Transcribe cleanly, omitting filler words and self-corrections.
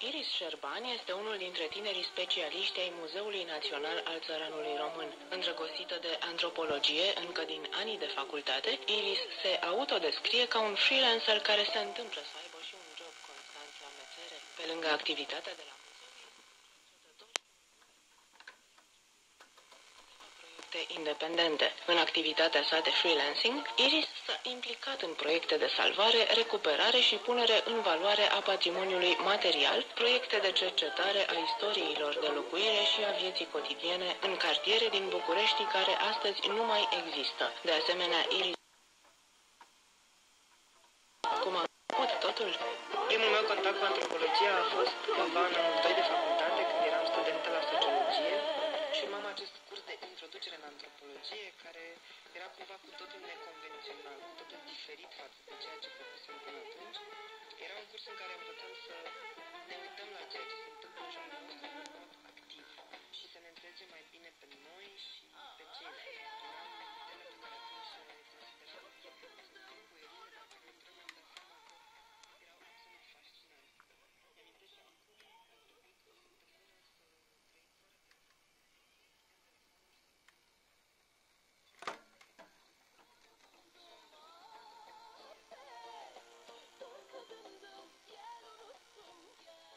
Iris Șerban este unul dintre tinerii specialiști ai Muzeului Național al Țăranului Român. Îndrăgostită de antropologie încă din anii de facultate, Iris se autodescrie ca un freelancer care se întâmplă să aibă și un job constant la mețere. Pe lângă activitatea de la proiecte independente. În activitatea sa de freelancing, Iris s-a implicat în proiecte de salvare, recuperare și punere în valoare a patrimoniului material, proiecte de cercetare a istoriilor de locuire și a vieții cotidiene în cartiere din București care astăzi nu mai există. De asemenea, Iris cum a început totul? Primul meu contact cu antropologia a fost cândva în anul 2 de facultate, când eram studentă la sociologie și urmam acest curs de introducere în antropologie, care era cumva cu totul neconvențional, cu totul diferit față de ceea ce făcusem până atunci. Era un curs în care